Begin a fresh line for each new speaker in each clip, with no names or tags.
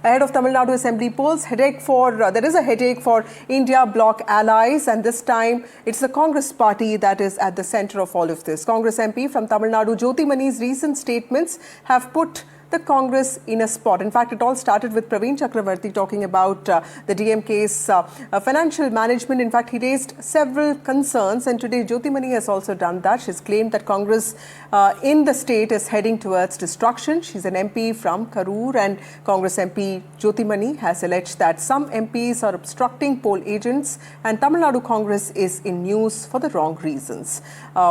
Ahead of Tamil Nadu Assembly polls, there is a headache for India bloc allies, and this time it's the Congress party that is at the center of all of this. Congress MP from Tamil Nadu, Jyothimani's recent statements have put the Congress in a spot. In fact, it all started with Praveen Chakravarti talking about the DMK's financial management. In fact, he raised several concerns, and today Jyothimani has also done that. She's claimed that Congress in the state is heading towards destruction. She's an MP from Karur, and Congress MP Jyothimani has alleged that some MPs are obstructing poll agents, and Tamil Nadu Congress is in news for the wrong reasons,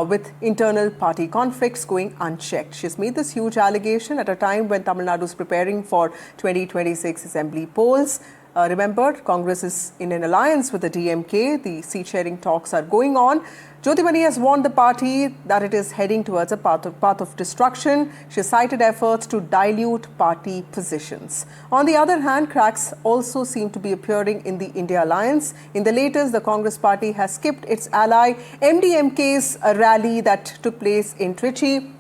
with internal party conflicts going unchecked. She's made this huge allegation at a time when Tamil Nadu is preparing for 2026 assembly polls. Remember, Congress is in an alliance with the DMK. The seat-sharing talks are going on. Jyothimani has warned the party that it is heading towards a path of destruction. She cited efforts to dilute party positions. On the other hand, cracks also seem to be appearing in the India alliance. In the latest, the Congress party has skipped its ally MDMK's rally that took place in Trichy.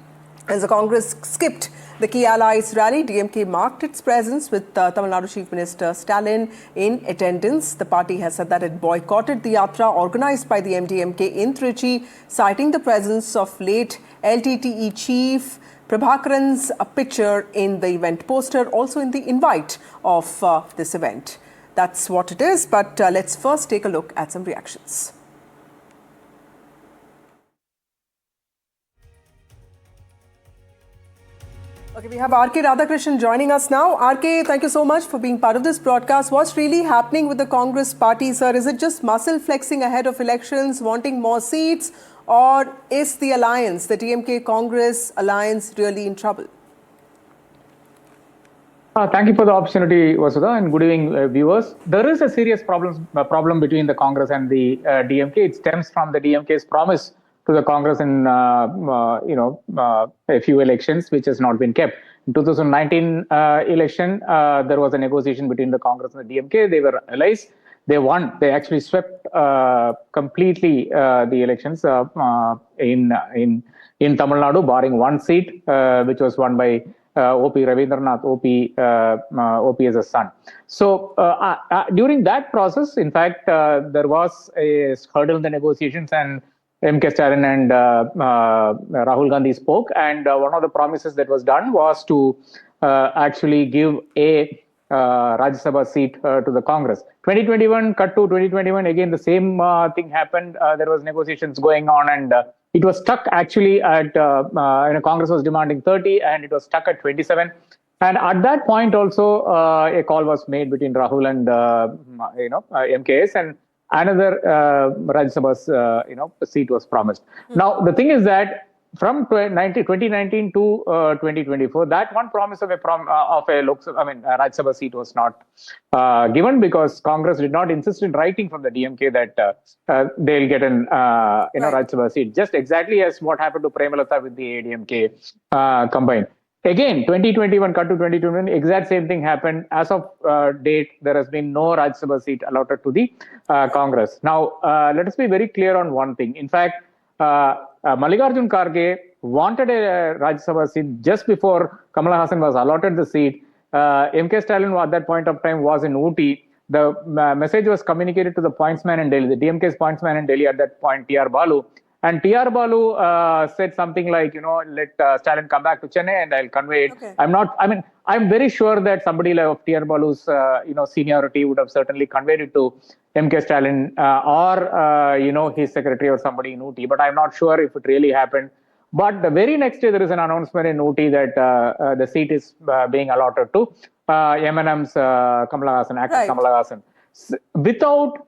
As the Congress skipped the key allies rally, DMK marked its presence with Tamil Nadu Chief Minister Stalin in attendance. The party has said that it boycotted the yatra organized by the MDMK in Trichy, citing the presence of late LTTE chief Prabhakaran's picture in the event poster, also in the invite of this event. That's what it is, but let's first take a look at some reactions. Okay, we have R.K. Radhakrishnan joining us now. R.K., thank you so much for being part of this broadcast. What's really happening with the Congress party, sir? Is it just muscle flexing ahead of elections, wanting more seats, or is the alliance, the DMK-Congress alliance, really in trouble?
Thank you for the opportunity, Vasudha, and good evening, viewers. There is a serious problem between the Congress and the DMK. It stems from the DMK's promise to the Congress in a few elections, which has not been kept. In 2019 election, there was a negotiation between the Congress and the DMK. They were allies. They won. They actually swept completely the elections in Tamil Nadu, barring one seat, which was won by O.P. Ravindranath, O.P. as a son. So during that process, in fact, there was a hurdle in the negotiations, and M.K. Stalin and Rahul Gandhi spoke, and one of the promises that was done was to actually give a Rajya Sabha seat to the Congress. 2021, cut to 2021, again the same thing happened. There was negotiations going on, and it was stuck actually at, Congress was demanding 30, and it was stuck at 27. And at that point also, a call was made between Rahul and, MKS, and another Rajya Sabha's seat was promised. Now, the thing is that from 2019 to 2024, that one promise of a Rajya Sabha seat was not given, because Congress did not insist in writing from the DMK that they'll get an Rajya Sabha seat, just exactly as what happened to Premalata with the ADMK combined. Again, 2021, cut to 2021, exact same thing happened. As of date, there has been no Rajya Sabha seat allotted to the Congress. Now, let us be very clear on one thing. In fact, Mallikarjun Kharge wanted a Rajya Sabha seat just before Kamala Hassan was allotted the seat. M.K. Stalin at that point of time was in Ooty. The message was communicated to the pointsman in Delhi, the DMK's pointsman in Delhi at that point, T.R. Balu. And T.R. Balu said something like, let Stalin come back to Chennai and I'll convey it. Okay. I'm very sure that somebody like T.R. Balu's, seniority would have certainly conveyed it to M.K. Stalin or, his secretary or somebody in Ooty. But I'm not sure if it really happened. But the very next day, there is an announcement in Ooty that the seat is being allotted to M&M's Kamala Hassan, actor right. Kamala Hassan. Without,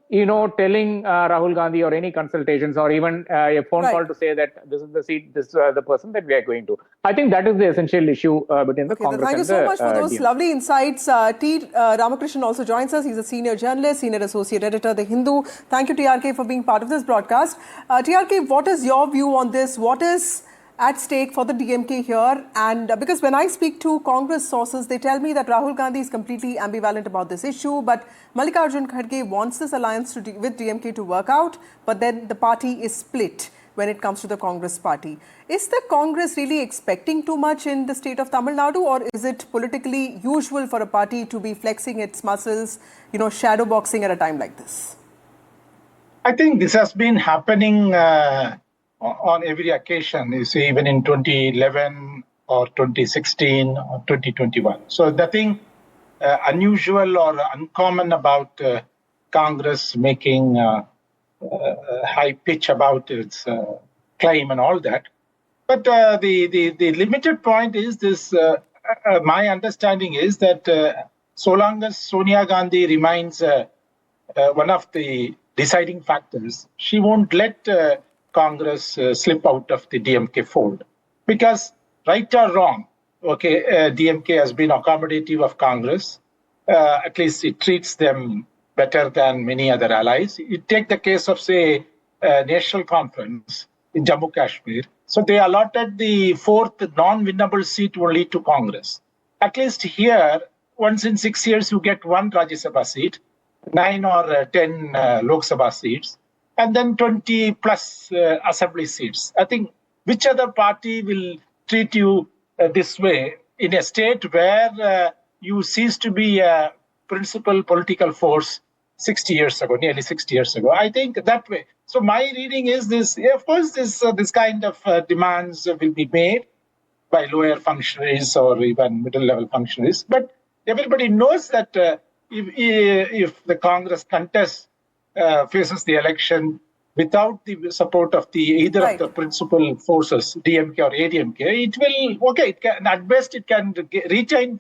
telling Rahul Gandhi or any consultations or even a phone right. call to say that this is the seat, this is the person that we are going to. I think that is the essential issue between the Congress and the
Thank you so much for those
DMK.
lovely insights. T. Ramakrishnan also joins us. He's a senior journalist, senior associate editor, The Hindu. Thank you, TRK, for being part of this broadcast. TRK, what is your view on this? What is at stake for the DMK here? And because when I speak to Congress sources, they tell me that Rahul Gandhi is completely ambivalent about this issue, but Mallikarjun Kharge wants this alliance with DMK to work out, but then the party is split. when it comes to the Congress party. Is the Congress really expecting too much in the state of Tamil Nadu, or is it politically usual for a party to be flexing its muscles, shadow boxing at a time like this?
I think this has been happening on every occasion, you see, even in 2011 or 2016 or 2021. So nothing unusual or uncommon about Congress making high pitch about its claim and all that. But the limited point is this, my understanding is that so long as Sonia Gandhi remains one of the deciding factors, she won't let Congress slip out of the DMK fold. Because right or wrong, DMK has been accommodative of Congress. At least it treats them better than many other allies. You take the case of, say, National Conference in Jammu Kashmir. So they allotted the fourth non-winnable seat only to Congress. At least here, once in 6 years, you get one Rajya Sabha seat, 9 or 10 Lok Sabha seats, and then 20 plus assembly seats. I think which other party will treat you this way in a state where you cease to be a principal political force 60 years ago, nearly 60 years ago? I think that way. So my reading is this, of course, this kind of demands will be made by lower functionaries or even middle-level functionaries. But everybody knows that if the Congress contest faces the election without the support of either of the principal forces, DMK or ADMK, it will, it can, at best it can retain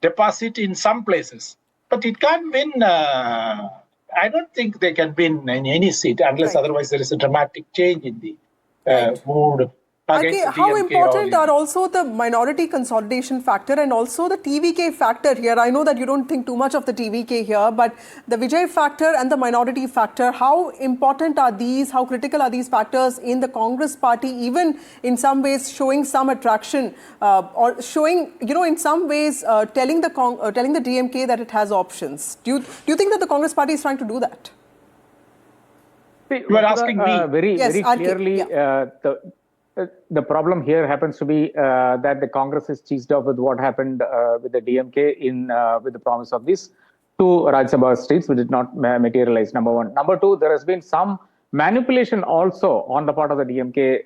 deposit in some places. But it can't win, I don't think they can win in any seat unless otherwise there is a dramatic change in the mood.
Okay, how important are also the minority consolidation factor and also the TVK factor here? I know that you don't think too much of the TVK here, but the Vijay factor and the minority factor, how important are these? How critical are these factors in the Congress party, even in some ways showing some attraction or showing, in some ways telling the DMK that it has options? Do you think that the Congress party is trying to do that?
You are asking me
very clearly. The problem here happens to be that the Congress is cheesed off with what happened with the DMK with the promise of these 2 Rajya Sabha seats, which did not materialize, number one. Number two, there has been some manipulation also on the part of the DMK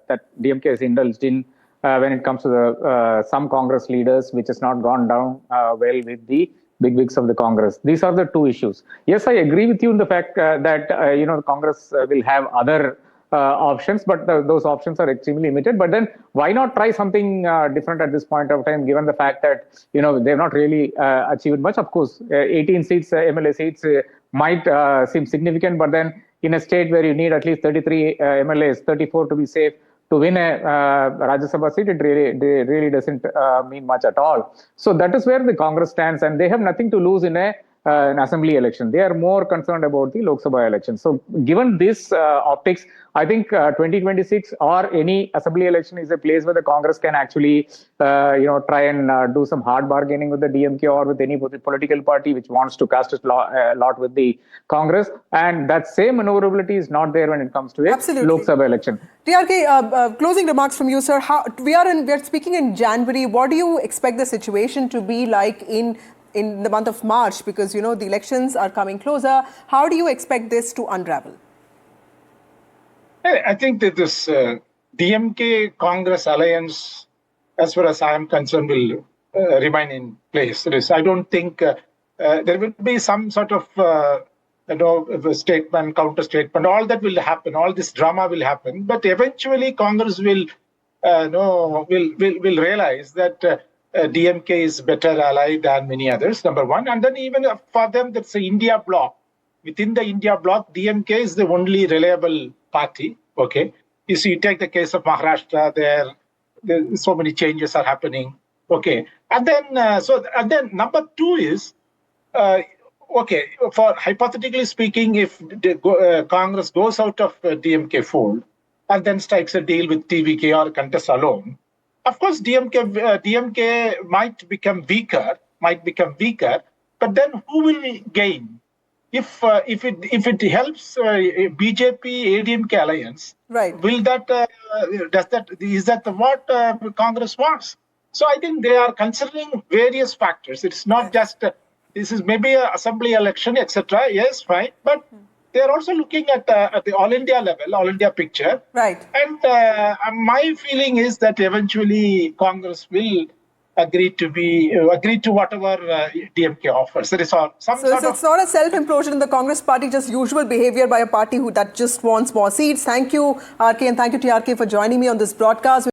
that DMK has indulged in when it comes to some Congress leaders, which has not gone down well with the bigwigs of the Congress. These are the 2 issues. Yes, I agree with you in the fact that the Congress will have other options, but those options are extremely limited. But then why not try something different at this point of time, given the fact that they've not really achieved much? Of course, 18 seats, MLA seats might seem significant, but then in a state where you need at least 33 MLAs, 34 to be safe, to win a Rajya Sabha seat, it really doesn't mean much at all. So that is where the Congress stands, and they have nothing to lose in an assembly election. They are more concerned about the Lok Sabha election. So given this optics, I think 2026 or any assembly election is a place where the Congress can actually try and do some hard bargaining with the DMK or with any political party which wants to cast its lot with the Congress. And that same maneuverability is not there when it comes to a Lok Sabha election.
DRK, closing remarks from you, sir. We are speaking in January. What do you expect the situation to be like in the month of March? Because, the elections are coming closer. How do you expect this to unravel?
I think that this DMK-Congress alliance, as far as I am concerned, will remain in place. I don't think there will be some sort of statement, counter-statement. All that will happen. All this drama will happen. But eventually, Congress will realize that DMK is better ally than many others, number one. And then even for them, that's the India bloc. Within the India bloc, DMK is the only reliable party. You see, you take the case of Maharashtra, there so many changes are happening. And then number two is, for hypothetically speaking, if Congress goes out of DMK fold and then strikes a deal with TVK or contests alone, of course, DMK might become weaker, but then who will gain? if it helps BJP ADMK alliance,
Right.
will that is that what Congress wants? So I think they are considering various factors. It's not just this is maybe an assembly election, etc. Yes, fine, but they are also looking at the all India level, all India picture.
Right.
And my feeling is that eventually Congress will agree to whatever DMK offers. There is some sort
So it's not a self-implosion in the Congress party, just usual behavior by a party that just wants more seats. Thank you, RK, and thank you, TRK, for joining me on this broadcast.